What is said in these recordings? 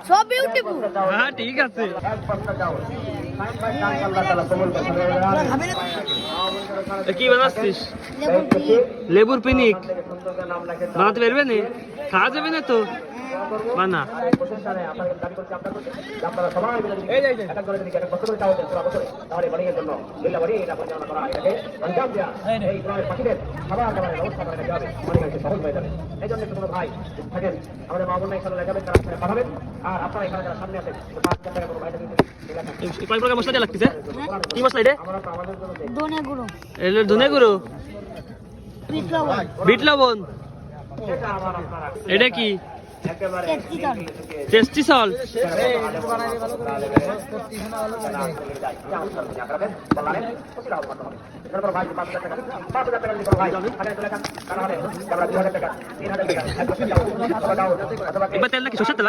সব বিউটিফুল। হ্যাঁ ঠিক আছে। কি বানাচ্ছিস? লেবুর পিনিক বানাতে পারবে না? খাওয়া যাবে না তো? বানা। মশলা দিয়ে লাগতেছে কি মশলা এটা? ধনে গুঁড়ো, বিট লবণ। এটা কি? Tasty salt. এবার তেল নাকি সরষের তেল?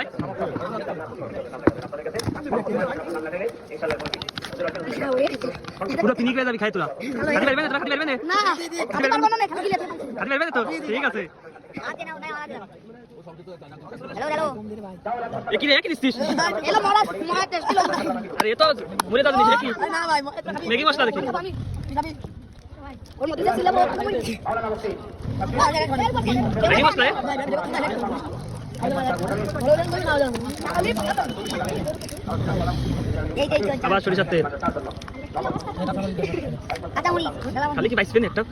পুরো পিনিক হয়ে যাবি খাই তোরা। খাতে পারবে না? তোরা খাতে পারবে না? খাতে পারবে না তো? ঠিক আছে। আরে এ তো মুড়ে দাও নিচে কি? ম্যাগি মশলা দেখি। ম্যাগি মশলা আবার সরিষার তেল। খালি কি 22 পেন একটা?